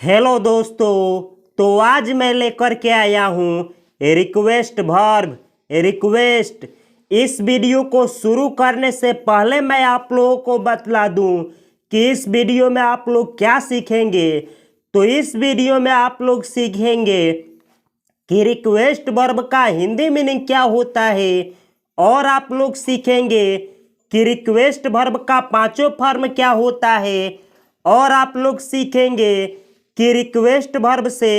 Hello दोस्तों, तो आज मैं लेकर के आया हूँ रिक्वेस्ट वर्ब। रिक्वेस्ट। इस वीडियो को शुरू करने से पहले मैं आप लोगों को बतला दूँ कि इस वीडियो में आप लोग क्या सीखेंगे। तो इस वीडियो में आप लोग सीखेंगे कि रिक्वेस्ट वर्ब का हिंदी मीनिंग क्या होता है, और आप लोग सीखेंगे कि रिक्वेस्ट वर्ब का पांचों फॉर्म क्या होता है, और आप लोग सीखेंगे कि रिक्वेस्ट वर्ब से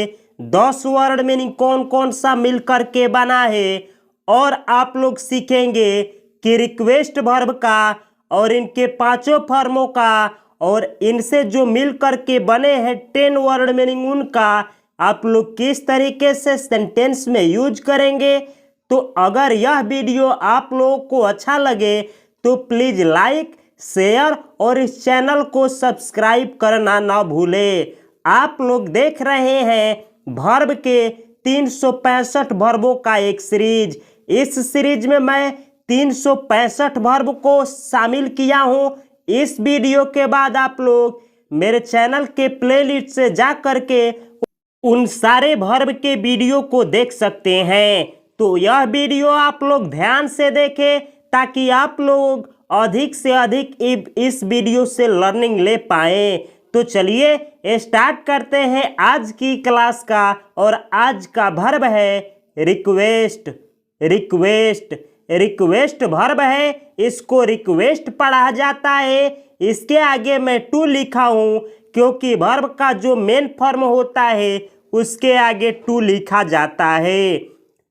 10 वर्ड मीनिंग कौन कौन सा मिल करके बना है, और आप लोग सीखेंगे कि रिक्वेस्ट वर्ब का और इनके पांचों फॉर्मों का और इनसे जो मिल करके बने हैं 10 वर्ड मीनिंग उनका आप लोग किस तरीके से सेंटेंस में यूज करेंगे। तो अगर यह वीडियो आप लोगों को अच्छा लगे तो प्लीज लाइक, शेयर और इस चैनल को सब्सक्राइब करना ना भूलें। आप लोग देख रहे हैं वर्ब के 365 वर्बों का एक सीरीज। इस सीरीज में मैं 365 वर्ब को शामिल किया हूं। इस वीडियो के बाद आप लोग मेरे चैनल के प्लेलिस्ट से जा करके उन सारे वर्ब के वीडियो को देख सकते हैं। तो यह वीडियो आप लोग ध्यान से देखें ताकि आप लोग अधिक से अधिक इस वीडियो से लर्निंग ले पाएं। तो चलिए स्टार्ट करते हैं आज की क्लास का। और आज का वर्ब है रिक्वेस्ट। रिक्वेस्ट। रिक्वेस्ट वर्ब है, इसको रिक्वेस्ट पढ़ा जाता है। इसके आगे मैं टू लिखा हूं क्योंकि वर्ब का जो मेन फॉर्म होता है उसके आगे टू लिखा जाता है।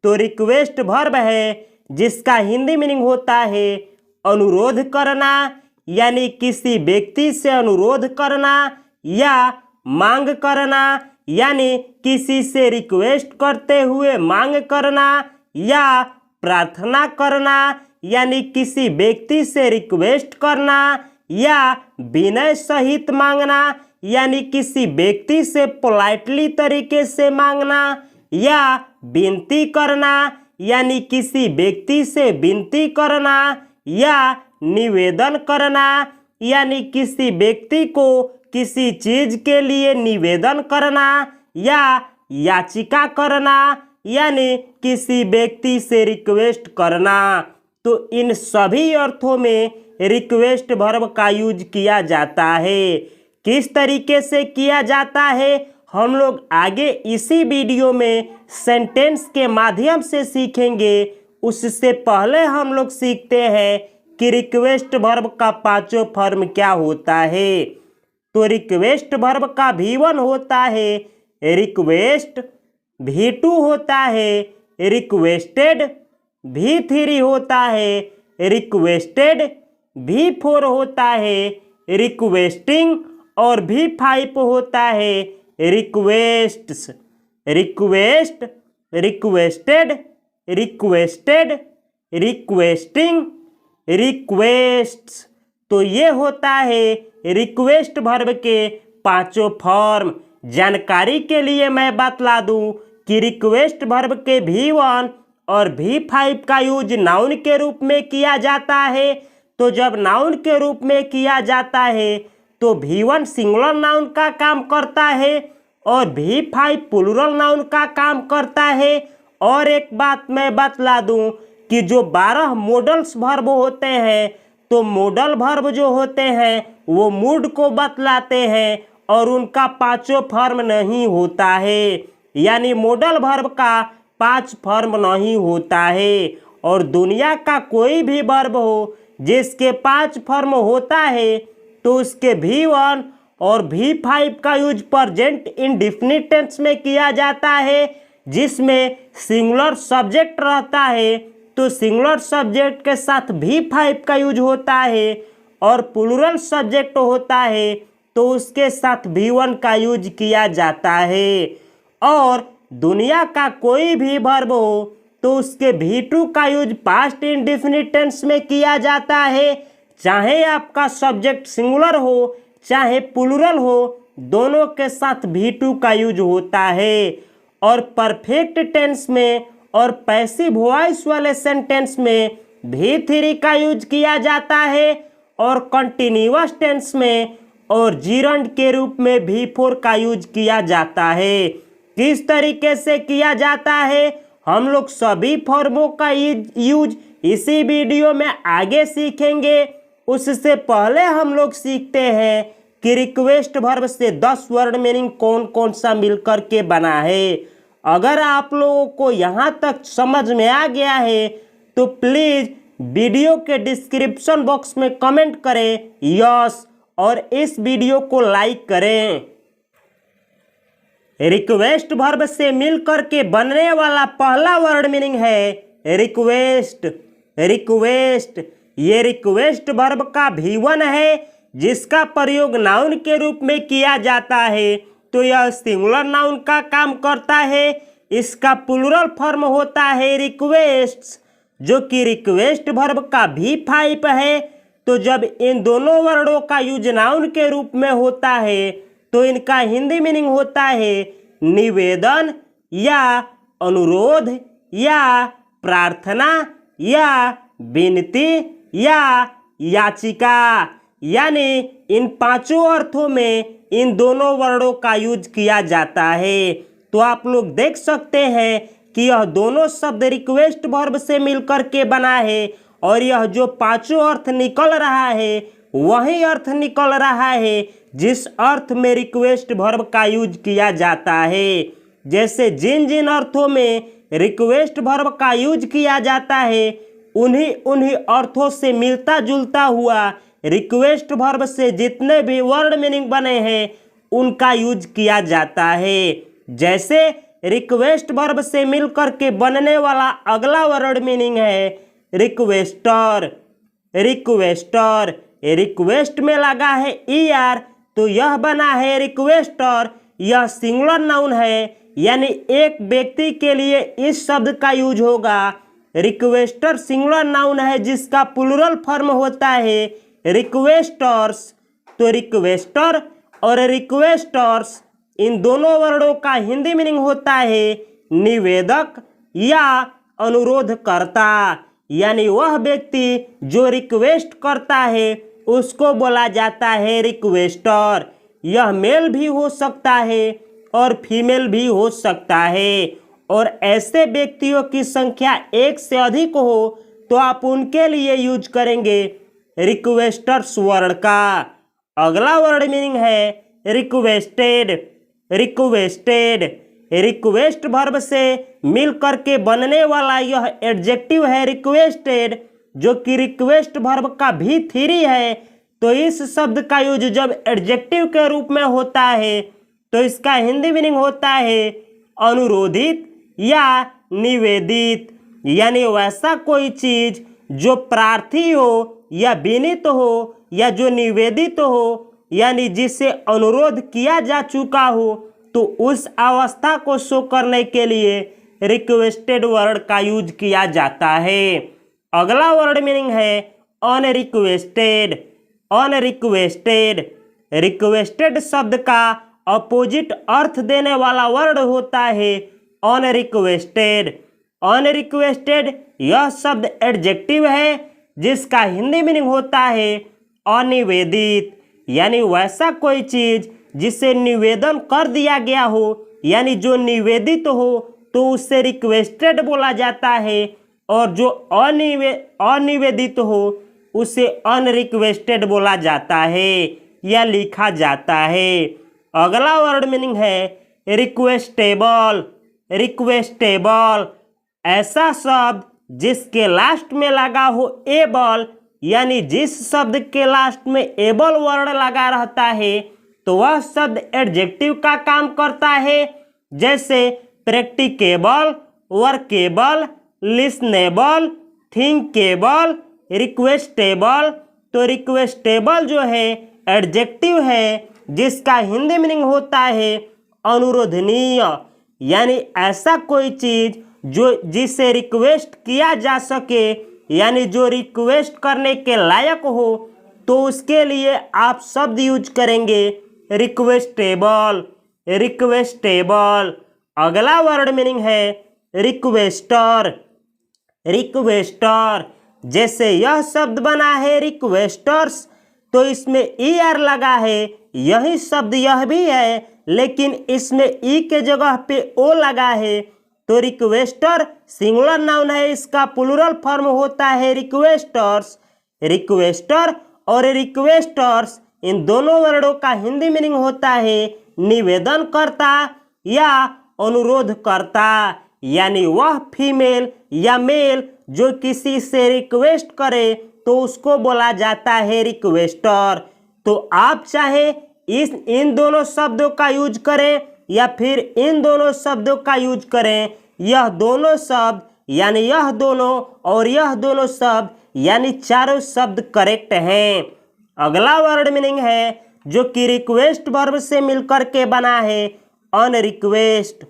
तो रिक्वेस्ट वर्ब है जिसका हिंदी मीनिंग होता है अनुरोध करना, यानी किसी व्यक्ति से अनुरोध करना, या मांग करना, यानी किसी से रिक्वेस्ट करते हुए मांग करना, या प्रार्थना करना, यानी किसी व्यक्ति से रिक्वेस्ट करना, या विनय सहित मांगना, यानी किसी व्यक्ति से पोलाइटली तरीके से मांगना, या विनती करना, यानी किसी व्यक्ति से विनती करना, या निवेदन करना, यानी किसी व्यक्ति को किसी चीज के लिए निवेदन करना, या याचिका करना, यानी किसी व्यक्ति से रिक्वेस्ट करना। तो इन सभी अर्थों में रिक्वेस्ट वर्ब का यूज किया जाता है। किस तरीके से किया जाता है हम लोग आगे इसी वीडियो में सेंटेंस के माध्यम से सीखेंगे। उससे पहले हम लोग सीखते हैं कि रिक्वेस्ट वर्ब का पांचों फॉर्म क्या होता है। तो रिक्वेस्ट वर्ब का V1 होता है रिक्वेस्ट, V2 होता है रिक्वेस्टेड, V3 होता है रिक्वेस्टेड, V4 होता है रिक्वेस्टिंग, और V5 होता है requests. Request, requested, requested, requesting, requests. तो ये होता है रिक्वेस्ट वर्ब के पांचों फॉर्म। जानकारी के लिए मैं बतला दूं कि रिक्वेस्ट वर्ब के V1 और V5 का यूज नाउन के रूप में किया जाता है। तो जब नाउन के रूप में किया जाता है तो V1 सिंगुलर नाउन का काम करता है और V5 प्लूरल नाउन का काम करता है। और एक बात मैं बतला दूं कि जो 12 मॉडल्स वर्ब होते हैं, तो मॉडल वर्ब जो होते हैं वो मूड को बतलाते हैं और उनका पांचों फॉर्म नहीं होता है। यानी मॉडल वर्ब का 5 फॉर्म नहीं होता है। और दुनिया का कोई भी वर्ब हो जिसके 5 फॉर्म होता है तो उसके V1 और V5 का यूज प्रेजेंट इंडेफिनिट टेंस में किया जाता है, जिसमें सिंगुलर सब्जेक्ट रहता है तो सिंगुलर सब्जेक्ट के साथ V5 का यूज होता है, और प्लूरल सब्जेक्ट होता है तो उसके साथ V1 का यूज किया जाता है। और दुनिया का कोई भी वर्ब हो तो उसके V2 का यूज पास्ट इंडेफिनिट टेंस में किया जाता है। चाहे आपका सब्जेक्ट सिंगुलर हो चाहे प्लूरल हो, दोनों के साथ V2 का यूज होता है। और परफेक्ट टेंस में और पैसिव वॉइस वाले सेंटेंस में V3 का यूज किया जाता है, और कंटिन्यूअस टेंस में और जीरंड के रूप में V4 का यूज किया जाता है। किस तरीके से किया जाता है हम लोग सभी फॉर्मों का यूज इसी वीडियो में आगे सीखेंगे। उससे पहले हम लोग सीखते हैं कि रिक्वेस्ट वर्ब से 10 वर्ड मीनिंग कौन कौन सा मिलकर के बना है। अगर आप लोगों को यहाँ तक समझ में आ गया है तो प्लीज़ वीडियो के डिस्क्रिप्शन बॉक्स में कमेंट करें यस और इस वीडियो को लाइक करें। रिक्वेस्ट वर्ब से मिलकर के बनने वाला पहला वर्ड मीनिंग है रिक्वेस्ट। रिक्वेस्ट ये रिक्वेस्ट वर्ब का V1 है जिसका प्रयोग नाउन के रूप में किया जाता है तो यह सिंगुलर नाउन का काम करता है। इसका प्लूरल फॉर्म होता है रिक्वेस्ट्स जो कि रिक्वेस्ट वर्ब का V5 है। तो जब इन दोनों वर्डों का यूज नाउन के रूप में होता है तो इनका हिंदी मीनिंग होता है निवेदन या अनुरोध या प्रार्थना या विनती या याचिका, यानी इन पांचों अर्थों में इन दोनों वर्डों का यूज किया जाता है। तो आप लोग देख सकते हैं कि यह दोनों शब्द रिक्वेस्ट वर्ब से मिलकर के बना है और यह जो पांचों अर्थ निकल रहा है वही अर्थ निकल रहा है जिस अर्थ में रिक्वेस्ट वर्ब का यूज किया जाता है। जैसे जिन जिन अर्थों में रिक्वेस्ट वर्ब का यूज किया जाता है उन्हीं अर्थों से मिलता जुलता हुआ रिक्वेस्ट वर्ब से जितने भी वर्ड मीनिंग बने हैं उनका यूज किया जाता है। जैसे रिक्वेस्ट वर्ब से मिलकर के बनने वाला अगला वर्ड मीनिंग है रिक्वेस्टर। रिक्वेस्टर रिक्वेस्ट में लगा है ER तो यह बना है रिक्वेस्टर। यह सिंगुलर नाउन है यानी एक व्यक्ति के लिए इस शब्द का यूज होगा। रिक्वेस्टर सिंगुलर नाउन है जिसका प्लूरल फॉर्म होता है रिक्वेस्टर्स। तो रिक्वेस्टर और रिक्वेस्टर्स इन दोनों वर्डों का हिंदी मीनिंग होता है निवेदक या अनुरोधकर्ता, यानी वह व्यक्ति जो रिक्वेस्ट करता है उसको बोला जाता है रिक्वेस्टर। यह मेल भी हो सकता है और फीमेल भी हो सकता है और ऐसे व्यक्तियों की संख्या एक से अधिक हो तो आप उनके लिए यूज करेंगे रिक्वेस्टर्स वर्ड का। अगला वर्ड मीनिंग है रिक्वेस्टेड। रिक्वेस्टेड रिक्वेस्ट वर्ब से मिलकर के बनने वाला यह एडजेक्टिव है रिक्वेस्टेड जो कि रिक्वेस्ट वर्ब का V3 है। तो इस शब्द का यूज जब एडजेक्टिव के रूप में होता है तो इसका हिंदी मीनिंग होता है अनुरोधित या निवेदित, यानी वैसा कोई चीज जो प्रार्थी हो या विनीत हो या जो निवेदित हो, यानी जिसे अनुरोध किया जा चुका हो तो उस अवस्था को शो करने के लिए रिक्वेस्टेड वर्ड का यूज किया जाता है। अगला वर्ड मीनिंग है अनरिक्वेस्टेड। अनरिक्वेस्टेड रिक्वेस्टेड शब्द का अपोजिट अर्थ देने वाला वर्ड होता है अनरिक्वेस्टेड। अनरिक्वेस्टेड यह शब्द एडजेक्टिव है जिसका हिंदी मीनिंग होता है अनिवेदित, यानी वैसा कोई चीज जिसे निवेदन कर दिया गया हो, यानी जो निवेदित हो तो उसे रिक्वेस्टेड बोला जाता है और जो अनिवेदित हो उसे अनरिक्वेस्टेड बोला जाता है या लिखा जाता है। अगला वर्ड मीनिंग है रिक्वेस्टेबल। रिक्वेस्टेबल ऐसा शब्द जिसके लास्ट में लगा हो एबल, यानी जिस शब्द के लास्ट में एबल वर्ड लगा रहता है तो वह शब्द एडजेक्टिव का काम करता है। जैसे प्रैक्टिकेबल, वर्केबल, लिसनेबल, थिंकेबल, रिक्वेस्टेबल। तो रिक्वेस्टेबल जो है एडजेक्टिव है जिसका हिंदी मीनिंग होता है अनुरोधनीय, यानी ऐसा कोई चीज जो जिसे रिक्वेस्ट किया जा सके, यानी जो रिक्वेस्ट करने के लायक हो तो उसके लिए आप शब्द यूज करेंगे रिक्वेस्टेबल। रिक्वेस्टेबल अगला वर्ड मीनिंग है रिक्वेस्टर। रिक्वेस्टर जैसे यह शब्द बना है रिक्वेस्टर्स तो इसमें ER लगा है, यही शब्द यह भी है, लेकिन इसमें ई के जगह पे ओ लगा है। तो रिक्वेस्टर सिंगुलर नाउन है, इसका प्लूरल फॉर्म होता है रिक्वेस्टर्स। रिक्वेस्टर और रिक्वेस्टर्स इन दोनों वर्डों का हिंदी मीनिंग होता है निवेदनकर्ता या अनुरोधकर्ता, यानी वह फीमेल या मेल जो किसी से रिक्वेस्ट करे तो उसको बोला जाता है रिक्वेस्टर। तो आप चाहे इन दोनों शब्दों का यूज करें या फिर इन दोनों शब्दों का यूज करें, यह दोनों शब्द यानी यह दोनों और यह दोनों शब्द यानी चारों शब्द करेक्ट हैं। अगला वर्ड मीनिंग है जो कि रिक्वेस्ट वर्ब से मिलकर के बना है अनरिक्वेस्ट।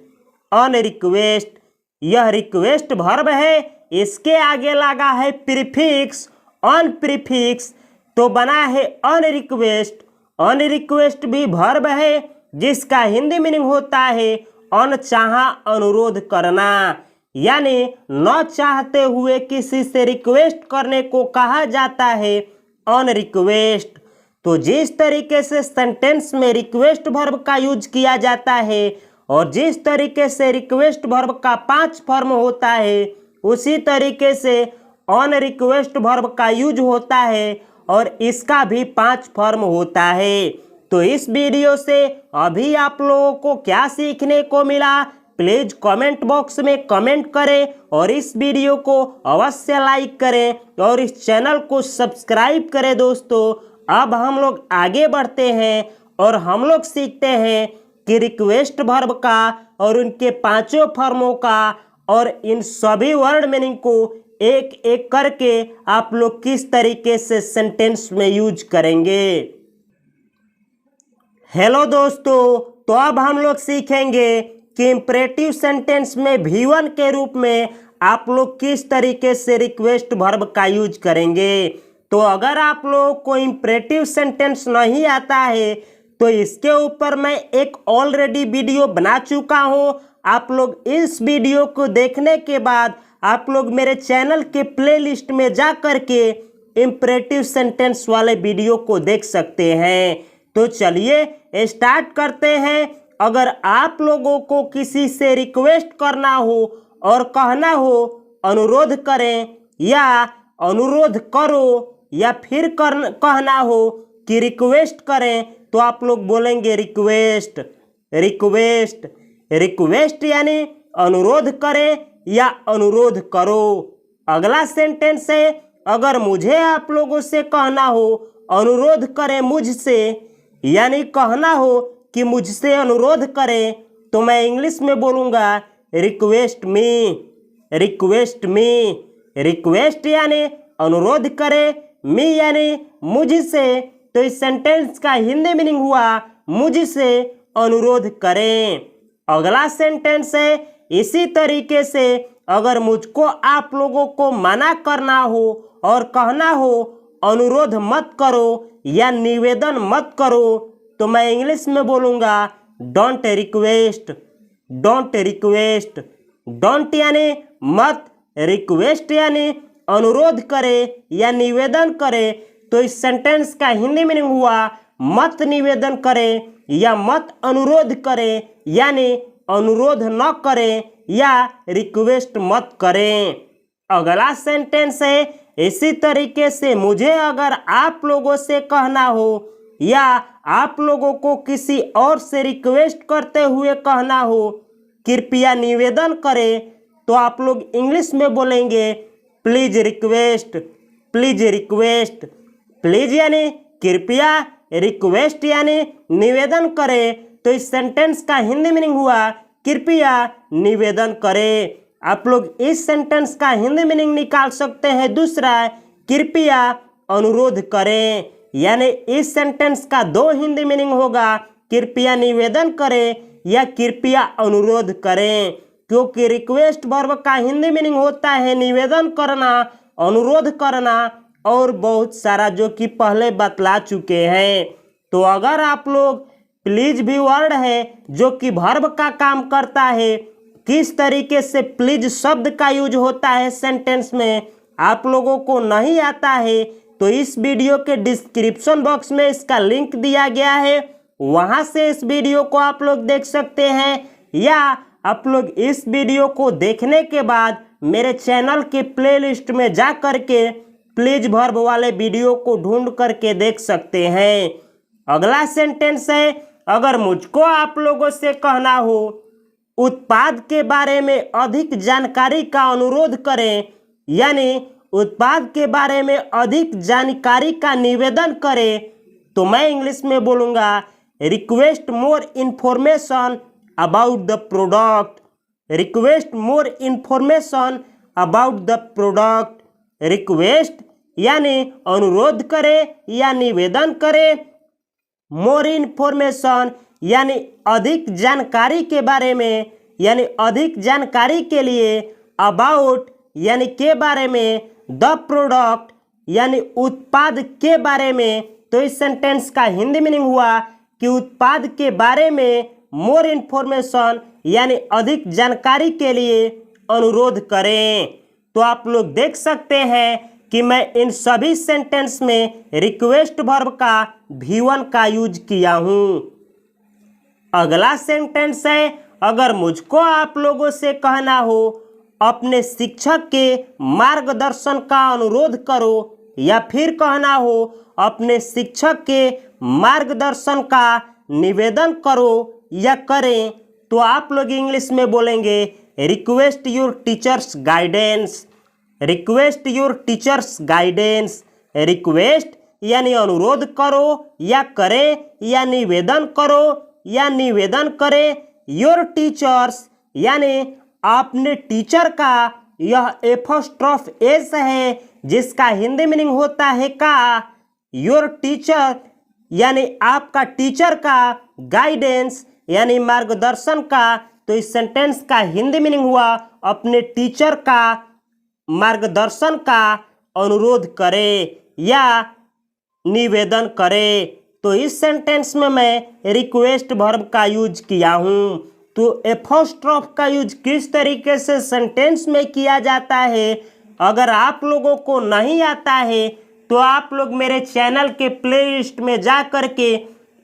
अनरिक्वेस्ट यह रिक्वेस्ट वर्ब है, इसके आगे लगा है प्रीफिक्स अन प्रीफिक्स, तो बना है अनरिक्वेस्ट। अनरिक्वेस्ट भी वर्ब है जिसका हिंदी मीनिंग होता है अनचाहा अनुरोध करना, यानी न चाहते हुए किसी से रिक्वेस्ट करने को कहा जाता है अनरिक्वेस्ट। तो जिस तरीके से सेंटेंस में रिक्वेस्ट वर्ब का यूज किया जाता है और जिस तरीके से रिक्वेस्ट वर्ब का 5 फॉर्म होता है, उसी तरीके से अनरिक्वेस्ट वर्ब का यूज होता है और इसका भी 5 फॉर्म होता है। तो इस वीडियो से अभी आप लोगों को क्या सीखने को मिला, प्लीज कमेंट बॉक्स में कमेंट करें और इस वीडियो को अवश्य लाइक करें और इस चैनल को सब्सक्राइब करें। दोस्तों अब हम लोग आगे बढ़ते हैं और हम लोग सीखते हैं कि रिक्वेस्ट वर्ब का और उनके 5 फॉर्मों का और इन सभी वर्ड मीनिंग को एक एक करके आप लोग किस तरीके से सेंटेंस में यूज करेंगे। हेलो दोस्तों, तो अब हम लोग सीखेंगे कि इंपरेटिव सेंटेंस में V1 के रूप में आप लोग किस तरीके से रिक्वेस्ट वर्ब का यूज करेंगे। तो अगर आप लोगों को इंपरेटिव सेंटेंस नहीं आता है तो इसके ऊपर मैं एक ऑलरेडी वीडियो बना चुका हूं। आप लोग इस वीडियो को देखने के बाद आप लोग मेरे चैनल के प्लेलिस्ट में जा करके इंपरेटिव सेंटेंस वाले वीडियो को देख सकते हैं। तो चलिए स्टार्ट करते हैं। अगर आप लोगों को किसी से रिक्वेस्ट करना हो और कहना हो अनुरोध करें या अनुरोध करो या फिर कहना हो कि रिक्वेस्ट करें, तो आप लोग बोलेंगे रिक्वेस्ट। रिक्वेस्ट रिक्वेस्ट यानी अनुरोध करें या अनुरोध करो। अगला सेंटेंस है अगर मुझे आप लोगों से कहना हो अनुरोध करें मुझसे, यानी कहना हो कि मुझसे अनुरोध करें, तो मैं इंग्लिश में बोलूँगा रिक्वेस्ट मी। रिक्वेस्ट मी। रिक्वेस्ट यानी अनुरोध करें, मी यानी मुझसे, तो इस सेंटेंस का हिंदी मीनिंग हुआ मुझसे अनुरोध करें। अगला सेंटेंस है इसी तरीके से अगर मुझको आप लोगों को मना करना हो और कहना हो अनुरोध मत करो या निवेदन मत करो, तो मैं इंग्लिश में बोलूँगा don't request. Don't request. Don't यानी मत, रिक्वेस्ट यानी अनुरोध करे या निवेदन करे, तो इस सेंटेंस का हिंदी मीनिंग हुआ मत निवेदन करें या मत अनुरोध करें, यानी अनुरोध न करें या रिक्वेस्ट मत करें। अगला सेंटेंस है इसी तरीके से मुझे अगर आप लोगों से कहना हो या आप लोगों को किसी और से रिक्वेस्ट करते हुए कहना हो कृपया निवेदन करें, तो आप लोग इंग्लिश में बोलेंगे please request. Please request. Please यानी कृपया, रिक्वेस्ट यानी निवेदन करें, तो इस सेंटेंस का हिंदी मीनिंग हुआ कृपया निवेदन करें। आप लोग इस सेंटेंस का हिंदी मीनिंग निकाल सकते हैं दूसरा, कृपया अनुरोध करें, यानी इस सेंटेंस का 2 हिंदी मीनिंग होगा कृपया निवेदन करें या कृपया अनुरोध करें, क्योंकि रिक्वेस्ट वर्ब का हिंदी मीनिंग होता है निवेदन करना, अनुरोध करना और बहुत सारा जो कि पहले बतला चुके हैं। तो अगर आप लोग प्लीज भी वर्ड है जो कि वर्ब का काम करता है, किस तरीके से प्लीज शब्द का यूज होता है सेंटेंस में, आप लोगों को नहीं आता है तो इस वीडियो के डिस्क्रिप्शन बॉक्स में इसका लिंक दिया गया है, वहां से इस वीडियो को आप लोग देख सकते हैं, या आप लोग इस वीडियो को देखने के बाद मेरे चैनल के प्लेलिस्ट में जा करके प्लीज वर्ब वाले वीडियो को ढूंढ करके देख सकते हैं। अगला सेंटेंस है, अगर मुझको आप लोगों से कहना हो उत्पाद के बारे में अधिक जानकारी का अनुरोध करें, यानी उत्पाद के बारे में अधिक जानकारी का निवेदन करें, तो मैं इंग्लिश में बोलूँगा request more information about the product. Request more information about the product. Request यानी अनुरोध करें या निवेदन करें, मोर इंफॉर्मेशन यानी अधिक जानकारी के बारे में, यानी अधिक जानकारी के लिए, अबाउट यानी के बारे में, द प्रोडक्ट यानी उत्पाद के बारे में। तो इस सेंटेंस का हिंदी मीनिंग हुआ कि उत्पाद के बारे में मोर इन्फॉर्मेशन यानी अधिक जानकारी के लिए अनुरोध करें। तो आप लोग देख सकते हैं कि मैं इन सभी सेंटेंस में रिक्वेस्ट वर्ब का V1 का यूज किया हूं। अगला सेंटेंस है, अगर मुझको आप लोगों से कहना हो अपने शिक्षक के मार्गदर्शन का अनुरोध करो, या फिर कहना हो अपने शिक्षक के मार्गदर्शन का निवेदन करो या करें, तो आप लोग इंग्लिश में बोलेंगे request your teachers guidance. Request your teachers guidance. Request यानी अनुरोध करो या करें या निवेदन करो या निवेदन करें, योर टीचर्स यानी अपने टीचर का, यह एपोस्ट्रोफ एस है जिसका हिंदी मीनिंग होता है का। योर टीचर यानी आपका टीचर का, गाइडेंस यानी मार्गदर्शन का। तो इस सेंटेंस का हिंदी मीनिंग हुआ अपने टीचर का मार्गदर्शन का अनुरोध करे या निवेदन करे। तो इस सेंटेंस में मैं रिक्वेस्ट वर्ब का यूज किया हूँ। तो एपोस्ट्रोफ का यूज किस तरीके से सेंटेंस में किया जाता है, अगर आप लोगों को नहीं आता है तो आप लोग मेरे चैनल के प्लेलिस्ट में जा करके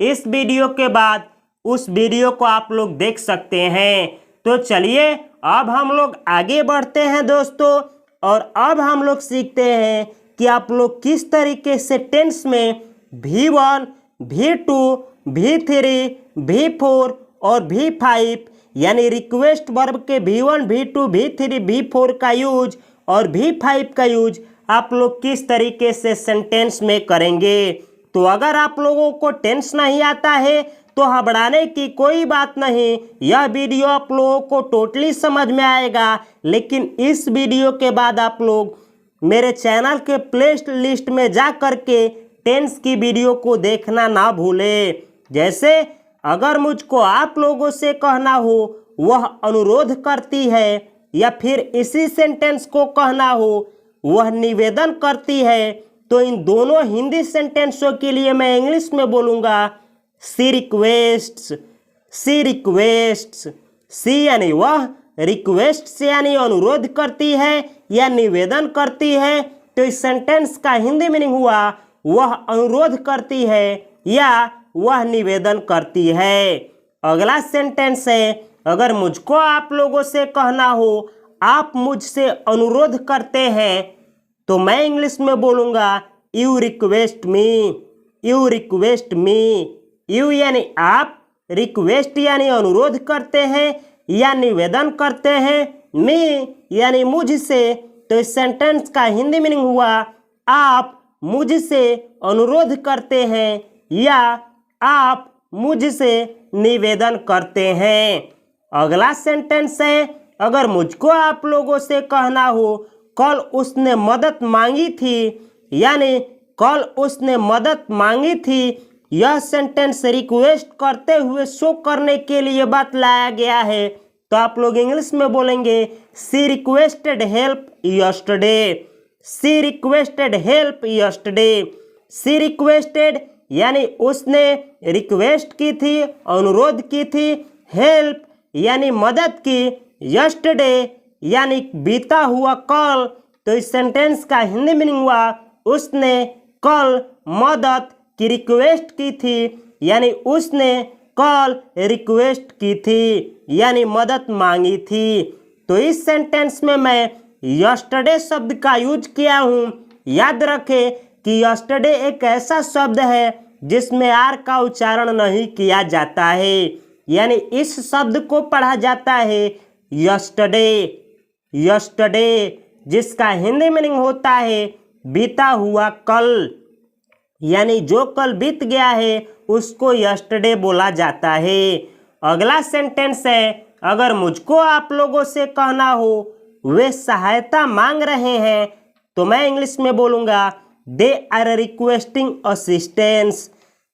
इस वीडियो के बाद उस वीडियो को आप लोग देख सकते हैं। तो चलिए अब हम लोग आगे बढ़ते हैं दोस्तों, और अब हम लोग सीखते हैं कि आप लोग किस तरीके से टेंस में V1, V2, V3, V4 और V5 यानी रिक्वेस्ट वर्ब के V1, V2, V3, V4 का यूज और V5 का यूज आप लोग किस तरीके से सेंटेंस में करेंगे। तो अगर आप लोगों को टेंस नहीं आता है तो घबराने की कोई बात नहीं, यह वीडियो आप लोगों को टोटली समझ में आएगा। लेकिन इस वीडियो के बाद आप लोग मेरे चैनल के प्ले लिस्ट में जा करके टेंस की वीडियो को देखना ना भूलें। जैसे अगर मुझको आप लोगों से कहना हो वह अनुरोध करती है, या फिर इसी सेंटेंस को कहना हो वह निवेदन करती है, तो इन दोनों हिंदी सेंटेंसों के लिए मैं इंग्लिश में बोलूँगा सी रिक्वेस्ट्स। सी रिक्वेस्ट्स। सी यानी वह, रिक्वेस्ट यानी अनुरोध करती है या निवेदन करती है। तो इस सेंटेंस का हिंदी मीनिंग हुआ वह अनुरोध करती है या वह निवेदन करती है। अगला सेंटेंस है, अगर मुझको आप लोगों से कहना हो आप मुझसे अनुरोध करते हैं, तो मैं इंग्लिश में बोलूँगा you request me. You request me. You यानी आप, रिक्वेस्ट यानी अनुरोध करते हैं या निवेदन करते हैं, मी यानी मुझसे। तो इस सेंटेंस का हिंदी मीनिंग हुआ आप मुझसे अनुरोध करते हैं या आप मुझसे निवेदन करते हैं। अगला सेंटेंस है, अगर मुझको आप लोगों से कहना हो कल उसने मदद मांगी थी, यानी कल उसने मदद मांगी थी, यह सेंटेंस रिक्वेस्ट करते हुए शो करने के लिए बतलाया गया है। तो आप लोग इंग्लिश में बोलेंगे सी रिक्वेस्टेड हेल्प यस्टरडे। सी रिक्वेस्टेड हेल्प यस्टरडे। सी रिक्वेस्टेड यानी उसने रिक्वेस्ट की थी, अनुरोध की थी, हेल्प यानी मदद की, यस्टरडे यानी बीता हुआ कल। तो इस सेंटेंस का हिंदी मीनिंग हुआ उसने कल मदद की रिक्वेस्ट की थी, यानी उसने कल रिक्वेस्ट की थी यानी मदद मांगी थी। तो इस सेंटेंस में मैं यस्टरडे शब्द का यूज किया हूँ। याद रखें कि यस्टरडे एक ऐसा शब्द है जिसमें आर का उच्चारण नहीं किया जाता है, यानी इस शब्द को पढ़ा जाता है यस्टरडे। यस्टरडे जिसका हिंदी मीनिंग होता है बीता हुआ कल, यानी जो कल बीत गया है उसको यस्टरडे बोला जाता है। अगला सेंटेंस है, अगर मुझको आप लोगों से कहना हो वे सहायता मांग रहे हैं, तो मैं इंग्लिश में बोलूँगा they are requesting assistance.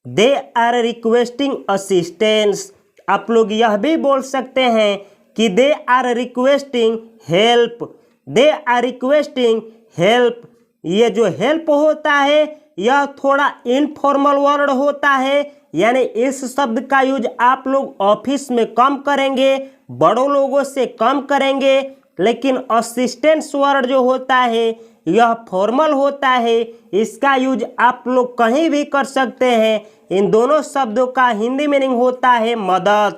They are requesting assistance. आप लोग यह भी बोल सकते हैं कि they are requesting help. They are requesting help. ये जो हेल्प होता है यह थोड़ा इनफॉर्मल वर्ड होता है, यानी इस शब्द का यूज आप लोग ऑफिस में कम करेंगे, बड़ों लोगों से कम करेंगे। लेकिन असिस्टेंस वर्ड जो होता है यह फॉर्मल होता है, इसका यूज आप लोग कहीं भी कर सकते हैं। इन दोनों शब्दों का हिंदी मीनिंग होता है मदद।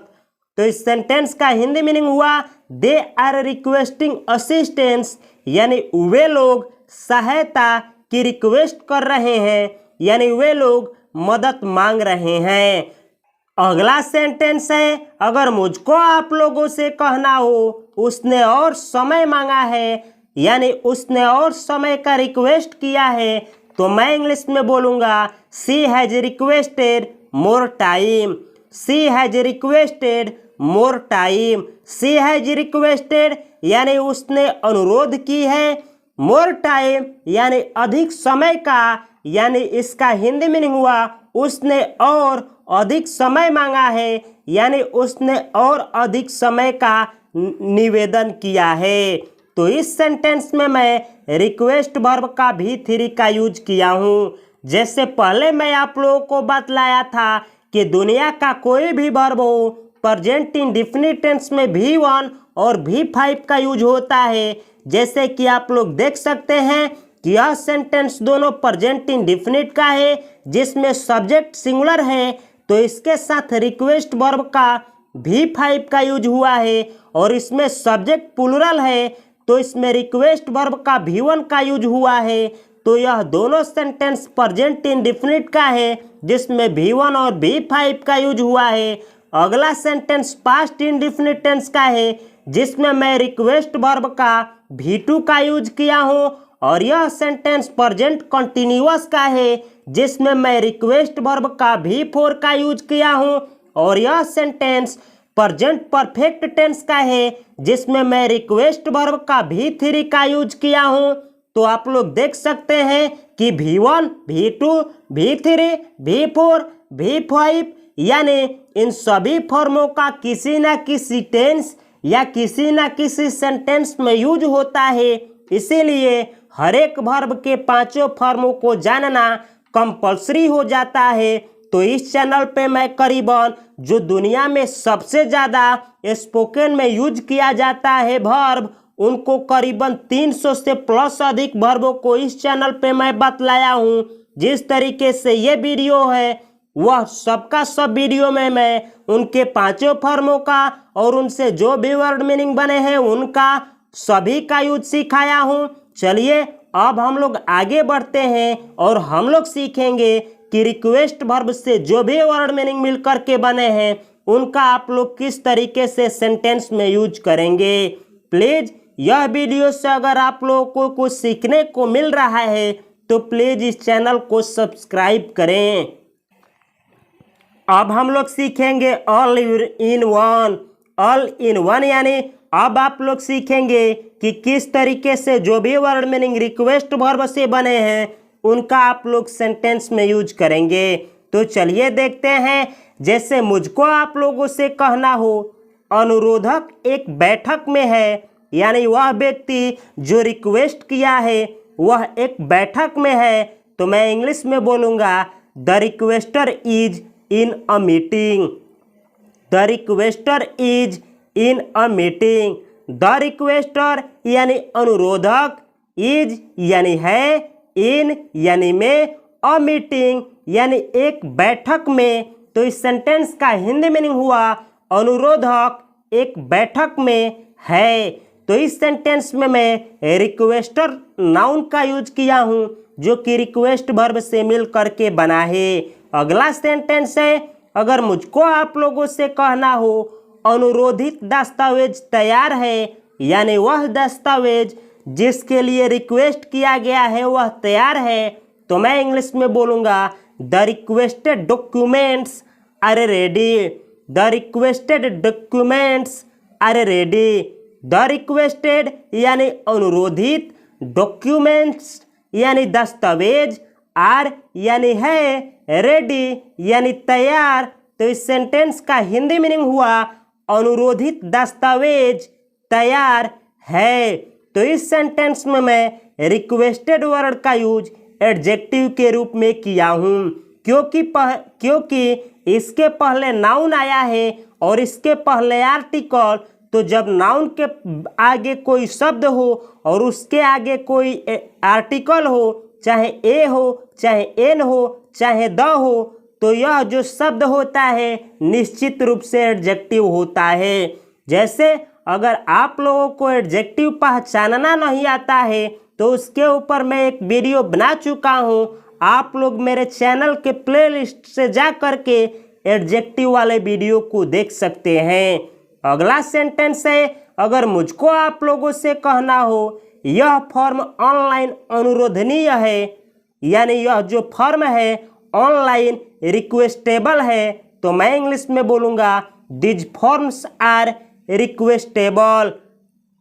तो इस सेंटेंस का हिंदी मीनिंग हुआ दे आर रिक्वेस्टिंग असिस्टेंस, यानी वे लोग सहायता की रिक्वेस्ट कर रहे हैं, यानी वे लोग मदद मांग रहे हैं। अगला सेंटेंस है, अगर मुझको आप लोगों से कहना हो उसने और समय मांगा है, यानी उसने और समय का रिक्वेस्ट किया है, तो मैं इंग्लिश में बोलूँगा she has requested more time. She has requested more time. She has requested यानी उसने अनुरोध की है, मोर टाइम यानी अधिक समय का, यानी इसका हिंदी मीनिंग हुआ उसने और अधिक समय मांगा है, यानी उसने और अधिक समय का निवेदन किया है। तो इस सेंटेंस में मैं रिक्वेस्ट वर्ब का भी3 का यूज किया हूँ। जैसे पहले मैं आप लोगों को बतलाया था कि दुनिया का कोई भी वर्ब हो प्रेजेंट इंडेफिनिट टेंस में V1 और V5 का यूज होता है। जैसे कि आप लोग देख सकते हैं कि यह सेंटेंस दोनों प्रेजेंट इंडेफिनिट का है जिसमें सब्जेक्ट सिंगुलर है, तो इसके साथ रिक्वेस्ट वर्ब का V5 का यूज हुआ है, और इसमें सब्जेक्ट प्लूरल है तो इसमें रिक्वेस्ट वर्ब का V1 का यूज हुआ है। तो यह दोनों सेंटेंस प्रेजेंट इंडेफिनिट का है जिसमें V1 और V5 का यूज हुआ है। अगला सेंटेंस पास्ट इंडेफिनिट टेंस का है जिसमें मैं रिक्वेस्ट वर्ब का V2 का यूज किया हूँ, और यह सेंटेंस प्रेजेंट कंटिन्यूअस का है जिसमें मैं रिक्वेस्ट वर्ब का V4 का यूज किया हूँ, और यह सेंटेंस प्रेजेंट परफेक्ट टेंस का है जिसमें मैं रिक्वेस्ट वर्ब का V3 का यूज किया हूँ। तो आप लोग देख सकते हैं कि V1, V2, V3, V4, V5 यानी इन सभी फॉर्मों का किसी न किसी टेंस या किसी न किसी सेंटेंस में यूज होता है। इसीलिए हर एक वर्ब के 5 फॉर्मों को जानना कंपलसरी हो जाता है। तो इस चैनल पे मैं करीबन जो दुनिया में सबसे ज़्यादा स्पोकन में यूज किया जाता है वर्ब, उनको करीबन 300 से प्लस अधिक वर्बों को इस चैनल पे मैं बतलाया हूँ। जिस तरीके से ये वीडियो है वह सबका सब वीडियो में मैं उनके 5 फॉर्मों का और उनसे जो भी वर्ड मीनिंग बने हैं उनका सभी का यूज सिखाया हूँ। चलिए अब हम लोग आगे बढ़ते हैं और हम लोग सीखेंगे कि रिक्वेस्ट वर्ब से जो भी वर्ड मीनिंग मिल करके बने हैं उनका आप लोग किस तरीके से सेंटेंस में यूज करेंगे। प्लीज़ यह वीडियो से अगर आप लोगों को कुछ सीखने को मिल रहा है तो प्लीज़ इस चैनल को सब्सक्राइब करें। अब हम लोग सीखेंगे all in one. All in one यानी अब आप लोग सीखेंगे कि किस तरीके से जो भी वर्ड मीनिंग रिक्वेस्ट वर्ब से बने हैं उनका आप लोग सेंटेंस में यूज करेंगे। तो चलिए देखते हैं। जैसे मुझको आप लोगों से कहना हो अनुरोधक एक बैठक में है, यानी वह व्यक्ति जो रिक्वेस्ट किया है वह एक बैठक में है, तो मैं इंग्लिश में बोलूँगा the requester is in a meeting. The requester is in a meeting. The requester यानी अनुरोधक, इज यानी है, इन यानी में, अ मीटिंग यानी एक बैठक में। तो इस सेंटेंस का हिंदी मीनिंग हुआ अनुरोधक एक बैठक में है। तो इस सेंटेंस में मैं रिक्वेस्टर नाउन का यूज किया हूं जो कि रिक्वेस्ट वर्ब से मिल करके बना है। अगला सेंटेंस है, अगर मुझको आप लोगों से कहना हो अनुरोधित दस्तावेज तैयार है, यानी वह दस्तावेज जिसके लिए रिक्वेस्ट किया गया है वह तैयार है, तो मैं इंग्लिश में बोलूँगा the requested documents are ready. The requested documents are ready. The requested यानी अनुरोधित, डॉक्यूमेंट्स यानी दस्तावेज, आर यानी है, रेडी यानी तैयार। तो इस सेंटेंस का हिंदी मीनिंग हुआ अनुरोधित दस्तावेज तैयार है। तो इस सेंटेंस में मैं रिक्वेस्टेड वर्ड का यूज एडजेक्टिव के रूप में किया हूँ क्योंकि इसके पहले नाउन आया है और इसके पहले आर्टिकल। तो जब नाउन के आगे कोई शब्द हो और उसके आगे कोई आर्टिकल हो, चाहे ए हो, चाहे एन हो, चाहे द हो, तो यह जो शब्द होता है निश्चित रूप से एडजेक्टिव होता है। जैसे अगर आप लोगों को एडजेक्टिव पहचानना नहीं आता है तो उसके ऊपर मैं एक वीडियो बना चुका हूँ, आप लोग मेरे चैनल के प्लेलिस्ट से जा करके एडजेक्टिव वाले वीडियो को देख सकते हैं। अगला सेंटेंस है, अगर मुझको आप लोगों से कहना हो यह फॉर्म ऑनलाइन अनुरोधनीय है, यानी यह जो फॉर्म है ऑनलाइन रिक्वेस्टेबल है, तो मैं इंग्लिश में बोलूँगा दिज फॉर्म्स आर रिक्वेस्टेबल।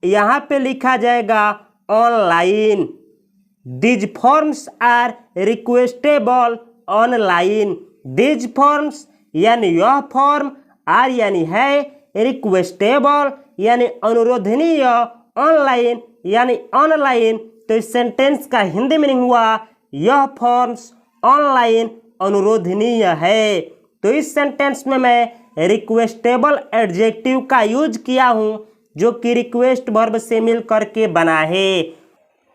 यहाँ पे लिखा जाएगा online. These forms are requestable online. These forms यानी यह फॉर्म, आर यानी है, रिक्वेस्टेबल यानी अनुरोधनीय, ऑनलाइन यानी ऑनलाइन। तो इस सेंटेंस का हिंदी मीनिंग हुआ यह फॉर्म्स ऑनलाइन अनुरोधनीय है। तो इस सेंटेंस में मैं रिक्वेस्टेबल एडजेक्टिव का यूज किया हूँ जो कि रिक्वेस्ट वर्ब से मिल करके बना है।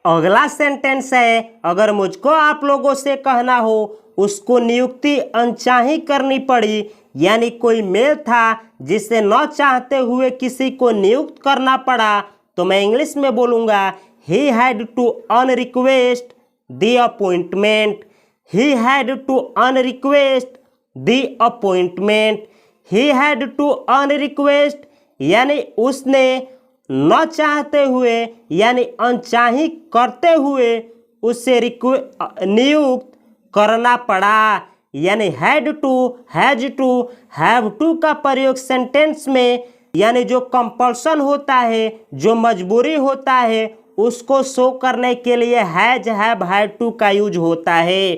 अगला सेंटेंस है, अगर मुझको आप लोगों से कहना हो उसको नियुक्ति अनचाही करनी पड़ी, यानी कोई मेल था जिसे न चाहते हुए किसी को नियुक्त करना पड़ा, तो मैं इंग्लिश में बोलूँगा he had to unrequest the appointment. He had to unrequest the appointment. He had to unrequest यानी उसने न चाहते हुए यानी अनचाही करते हुए उसे नियुक्त करना पड़ा, यानी had to, has to, have to का प्रयोग सेंटेंस में यानी जो कंपल्सन होता है, जो मजबूरी होता है, उसको शो करने के लिए हैज, हैव, हैड टू का यूज होता है।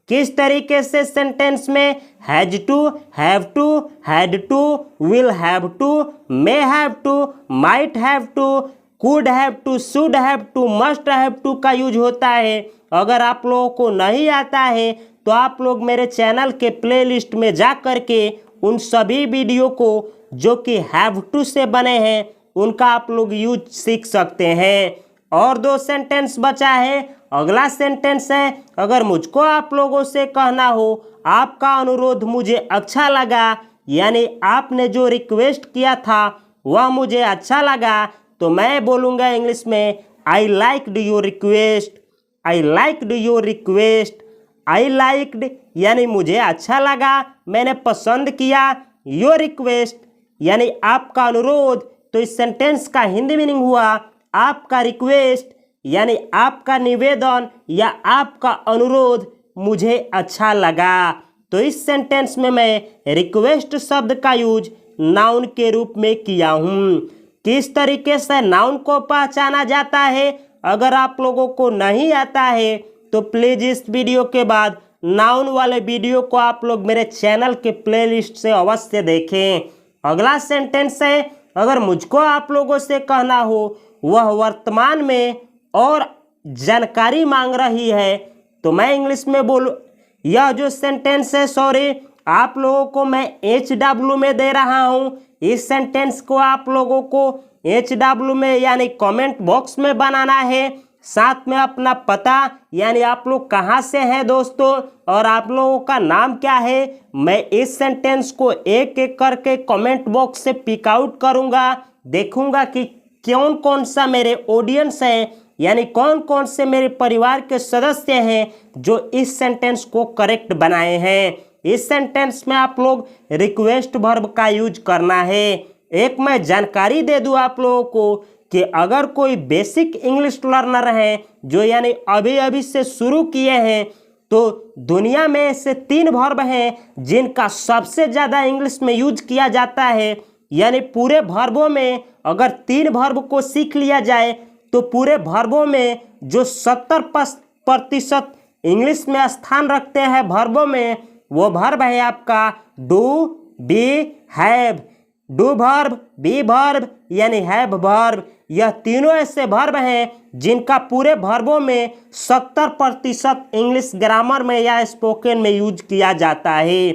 किस तरीके से सेंटेंस में has to, have to, had to, will have to, may have to, might have to, could have to, should have to, must have to का यूज होता है। अगर आप लोगों को नहीं आता है तो आप लोग मेरे चैनल के प्लेलिस्ट में जा करके उन सभी वीडियो को जो कि हैव टू से बने हैं उनका आप लोग यूज सीख सकते हैं। और दो सेंटेंस बचा है। अगला सेंटेंस है, अगर मुझको आप लोगों से कहना हो आपका अनुरोध मुझे अच्छा लगा, यानी आपने जो रिक्वेस्ट किया था वह मुझे अच्छा लगा, तो मैं बोलूँगा इंग्लिश में I liked your request. I liked your request. I liked यानी मुझे अच्छा लगा, मैंने पसंद किया, योर रिक्वेस्ट यानी आपका अनुरोध। तो इस सेंटेंस का हिंदी मीनिंग हुआ आपका रिक्वेस्ट यानी आपका निवेदन या आपका अनुरोध मुझे अच्छा लगा। तो इस सेंटेंस में मैं रिक्वेस्ट शब्द का यूज नाउन के रूप में किया हूँ। किस तरीके से नाउन को पहचाना जाता है अगर आप लोगों को नहीं आता है तो प्लीज़ इस वीडियो के बाद नाउन वाले वीडियो को आप लोग मेरे चैनल के प्लेलिस्ट से अवश्य देखें। अगला सेंटेंस है, अगर मुझको आप लोगों से कहना हो वह वर्तमान में और जानकारी मांग रही है, तो मैं इंग्लिश में बोलूँ, यह जो सेंटेंस है सॉरी आप लोगों को मैं HW में दे रहा हूँ। इस सेंटेंस को आप लोगों को HW में यानी कमेंट बॉक्स में बनाना है। साथ में अपना पता, यानी आप लोग कहाँ से हैं दोस्तों और आप लोगों का नाम क्या है। मैं इस सेंटेंस को एक एक करके कमेंट बॉक्स से पिक आउट करूँगा, देखूँगा कि कौन कौन सा मेरे ऑडियंस है, यानी कौन कौन से मेरे परिवार के सदस्य हैं जो इस सेंटेंस को करेक्ट बनाए हैं। इस सेंटेंस में आप लोग रिक्वेस्ट वर्ब का यूज करना है। एक मैं जानकारी दे दूं आप लोगों को कि अगर कोई बेसिक इंग्लिश लर्नर है जो यानी अभी अभी से शुरू किए हैं, तो दुनिया में ऐसे 3 वर्ब हैं जिनका सबसे ज़्यादा इंग्लिश में यूज किया जाता है। यानी पूरे वर्बों में अगर 3 वर्ब को सीख लिया जाए तो पूरे वर्बों में जो 70% इंग्लिश में स्थान रखते हैं वर्बों में, वो वर्ब है आपका do, be, have. Do verb, be verb यानी हैव वर्ब, यह तीनों ऐसे वर्ब हैं जिनका पूरे वर्बों में 70% इंग्लिश ग्रामर में या स्पोकन में यूज किया जाता है।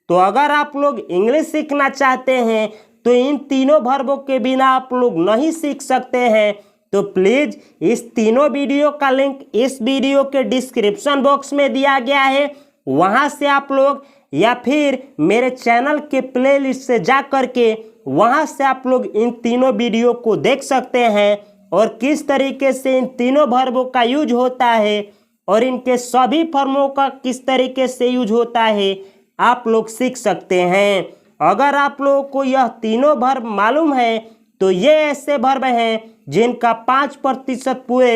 तो अगर आप लोग इंग्लिश सीखना चाहते हैं तो इन तीनों वर्बों के बिना आप लोग नहीं सीख सकते हैं। तो प्लीज़ इस तीनों वीडियो का लिंक इस वीडियो के डिस्क्रिप्शन बॉक्स में दिया गया है, वहां से आप लोग या फिर मेरे चैनल के प्लेलिस्ट से जा करके वहां से आप लोग इन तीनों वीडियो को देख सकते हैं और किस तरीके से इन तीनों वर्बों का यूज होता है और इनके सभी फॉर्मों का किस तरीके से यूज होता है आप लोग सीख सकते हैं। अगर आप लोगों को यह तीनों वर्ब मालूम है तो ये ऐसे वर्ब हैं जिनका 5% पूरे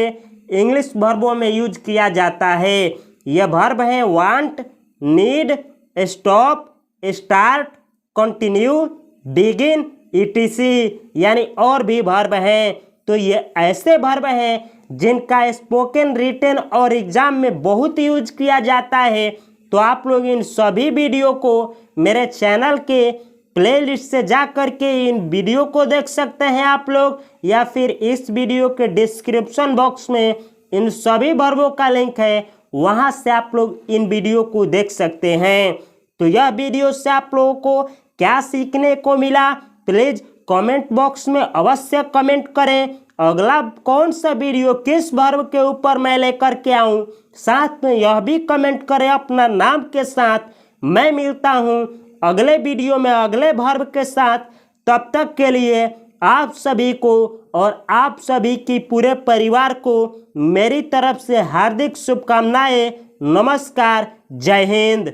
इंग्लिश वर्बों में यूज किया जाता है। यह वर्ब हैं want, need, stop, start, continue, begin, etc, यानी और भी वर्ब हैं। तो ये ऐसे वर्ब हैं जिनका स्पोकन, रिटन और एग्जाम में बहुत यूज किया जाता है। तो आप लोग इन सभी वीडियो को मेरे चैनल के प्लेलिस्ट से जा करके इन वीडियो को देख सकते हैं आप लोग, या फिर इस वीडियो के डिस्क्रिप्शन बॉक्स में इन सभी वर्बों का लिंक है, वहां से आप लोग इन वीडियो को देख सकते हैं। तो यह वीडियो से आप लोगों को क्या सीखने को मिला, प्लीज कमेंट बॉक्स में अवश्य कमेंट करें। अगला कौन सा वीडियो किस वर्ब के ऊपर मैं लेकर के आऊं, साथ में यह भी कमेंट करें अपना नाम के साथ। मैं मिलता हूं अगले वीडियो में अगले वर्ब के साथ। तब तक के लिए आप सभी को और आप सभी की पूरे परिवार को मेरी तरफ से हार्दिक शुभकामनाएं। नमस्कार, जय हिंद।